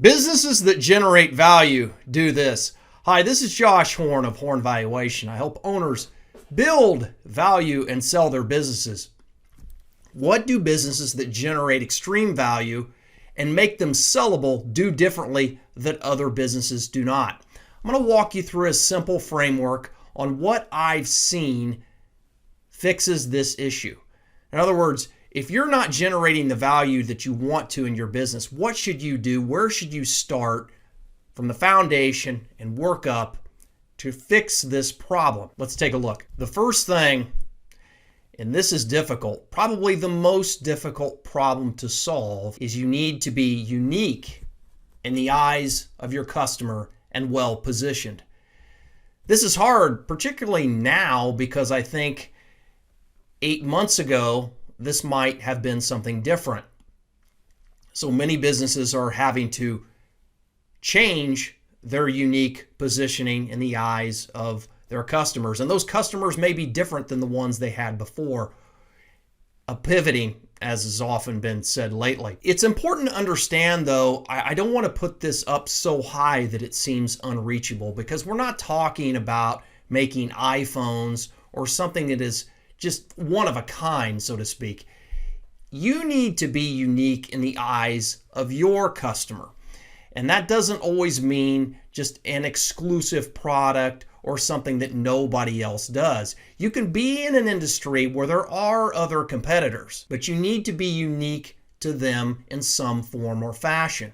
Businesses that generate value do this. Hi, this is Josh Horn of Horn Valuation. I help owners build value and sell their businesses. What do businesses that generate extreme value and make them sellable do differently that other businesses do not? I'm going to walk you through a simple framework on what I've seen fixes this issue. In other words, if you're not generating the value that you want to in your business, what should you do? Where should you start from the foundation and work up to fix this problem? Let's take a look. The first thing, and this is difficult, probably the most difficult problem to solve, is you need to be unique in the eyes of your customer and well positioned. This is hard, particularly now, because I think 8 months ago, this might have been something different. So many businesses are having to change their unique positioning in the eyes of their customers. And those customers may be different than the ones they had before. A pivoting, as has often been said lately. It's important to understand, though, I don't want to put this up so high that it seems unreachable, because we're not talking about making iPhones or something that is just one of a kind, so to speak. You need to be unique in the eyes of your customer. And that doesn't always mean just an exclusive product or something that nobody else does. You can be in an industry where there are other competitors, but you need to be unique to them in some form or fashion.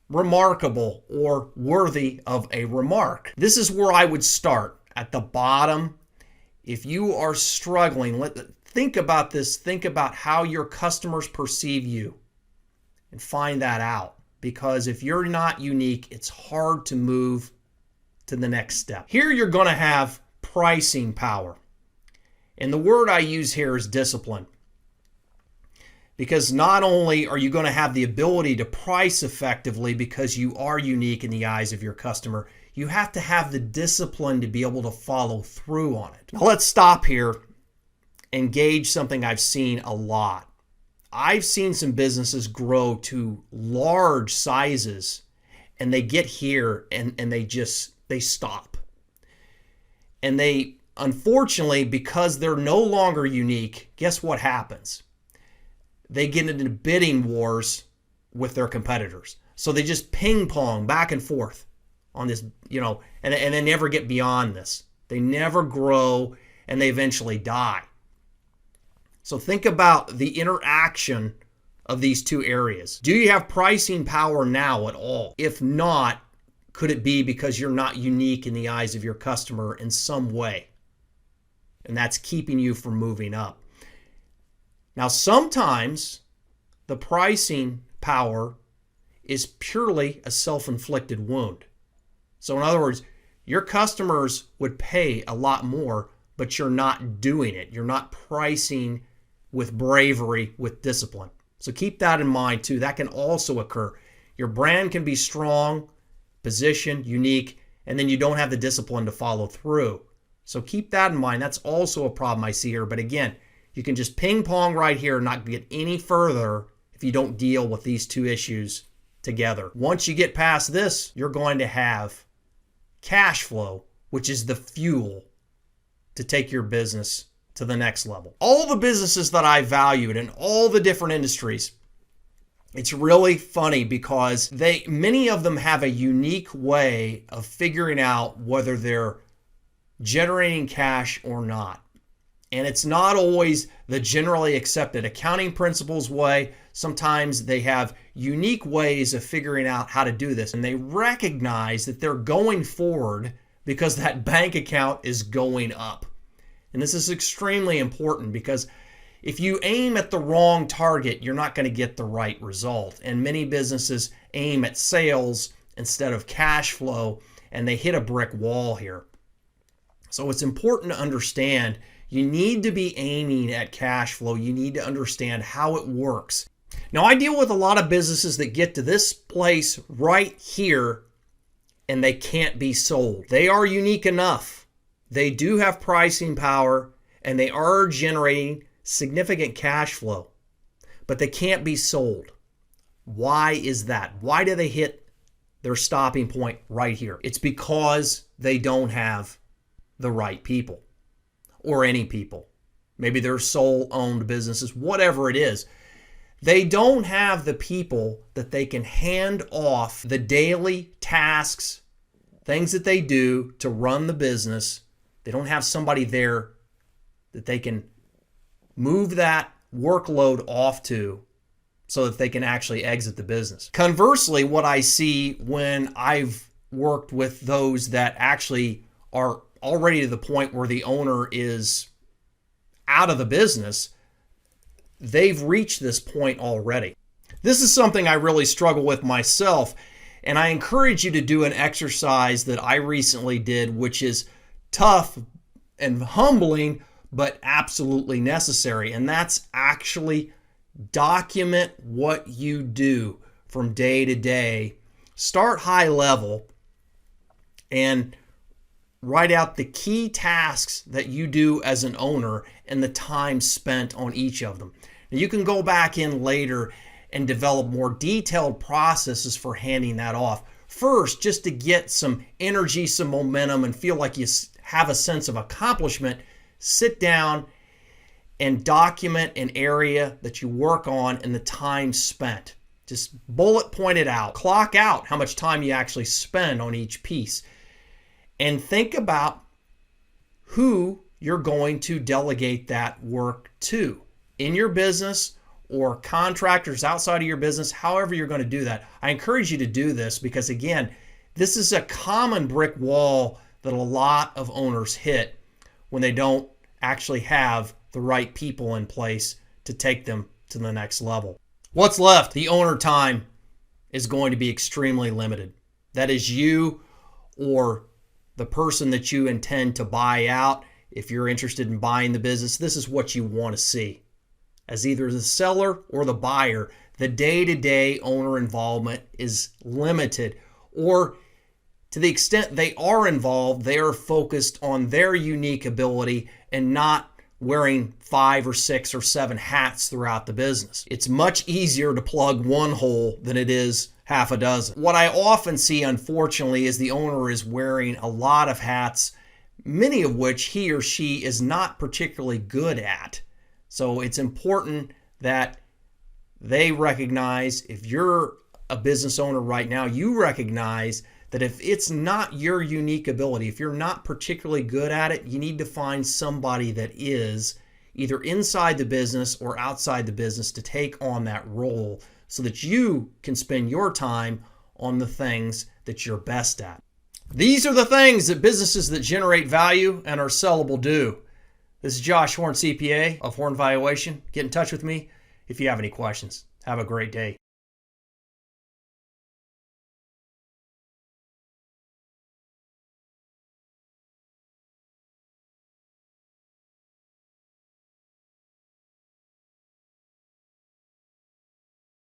Remarkable or worthy of a remark. This is where I would start, at the bottom. If you are struggling, think about this. Think about how your customers perceive you and find that out. Because if you're not unique, it's hard to move to the next step. Here you're going to have pricing power. And the word I use here is discipline. Because not only are you going to have the ability to price effectively because you are unique in the eyes of your customer, you have to have the discipline to be able to follow through on it. Now let's stop here and gauge something I've seen a lot. I've seen some businesses grow to large sizes and they get here and they stop. And they, unfortunately, because they're no longer unique, guess what happens? They get into bidding wars with their competitors. So they just ping pong back and forth on this, and they never get beyond this. They never grow and they eventually die. So think about the interaction of these two areas. Do you have pricing power now at all? If not, could it be because you're not unique in the eyes of your customer in some way? And that's keeping you from moving up. Now, sometimes the pricing power is purely a self-inflicted wound. So in other words, your customers would pay a lot more, but you're not doing it. You're not pricing with bravery, with discipline. So keep that in mind too. That can also occur. Your brand can be strong, positioned, unique, and then you don't have the discipline to follow through. So keep that in mind. That's also a problem I see here. But again, you can just ping pong right here and not get any further if you don't deal with these two issues together. Once you get past this, you're going to have cash flow, which is the fuel to take your business to the next level. All the businesses that I valued in all the different industries, it's really funny because many of them have a unique way of figuring out whether they're generating cash or not. And it's not always the generally accepted accounting principles way. Sometimes they have unique ways of figuring out how to do this. And they recognize that they're going forward because that bank account is going up. And this is extremely important because if you aim at the wrong target, you're not going to get the right result. And many businesses aim at sales instead of cash flow, and they hit a brick wall here. So it's important to understand you need to be aiming at cash flow. You need to understand how it works. Now, I deal with a lot of businesses that get to this place right here and they can't be sold. They are unique enough. They do have pricing power and they are generating significant cash flow, but they can't be sold. Why is that? Why do they hit their stopping point right here? It's because they don't have the right people, or any people. Maybe they're sole-owned businesses, whatever it is. They don't have the people that they can hand off the daily tasks, things that they do to run the business. They don't have somebody there that they can move that workload off to so that they can actually exit the business. Conversely, what I see when I've worked with those that actually are already to the point where the owner is out of the business, they've reached this point already. This is something I really struggle with myself, and I encourage you to do an exercise that I recently did, which is tough and humbling, but absolutely necessary, and that's actually document what you do from day to day. Start high level and write out the key tasks that you do as an owner and the time spent on each of them. Now, you can go back in later and develop more detailed processes for handing that off. First, just to get some energy, some momentum, and feel like you have a sense of accomplishment, sit down and document an area that you work on and the time spent. Just bullet point it out. Clock out how much time you actually spend on each piece. And think about who you're going to delegate that work to in your business or contractors outside of your business, however you're going to do that. I encourage you to do this because, again, this is a common brick wall that a lot of owners hit when they don't actually have the right people in place to take them to the next level. What's left? The owner time is going to be extremely limited. That is you or the person that you intend to buy out. If you're interested in buying the business, this is what you want to see. As either the seller or the buyer, the day-to-day owner involvement is limited, or to the extent they are involved, they are focused on their unique ability and not wearing 5 or 6 or 7 hats throughout the business. It's much easier to plug one hole than it is half a dozen. What I often see, unfortunately, is the owner is wearing a lot of hats, many of which he or she is not particularly good at. So it's important that they recognize, if you're a business owner right now, you recognize that if it's not your unique ability, if you're not particularly good at it, you need to find somebody that is either inside the business or outside the business to take on that role so that you can spend your time on the things that you're best at. These are the things that businesses that generate value and are sellable do. This is Josh Horn, CPA of Horn Valuation. Get in touch with me if you have any questions. Have a great day.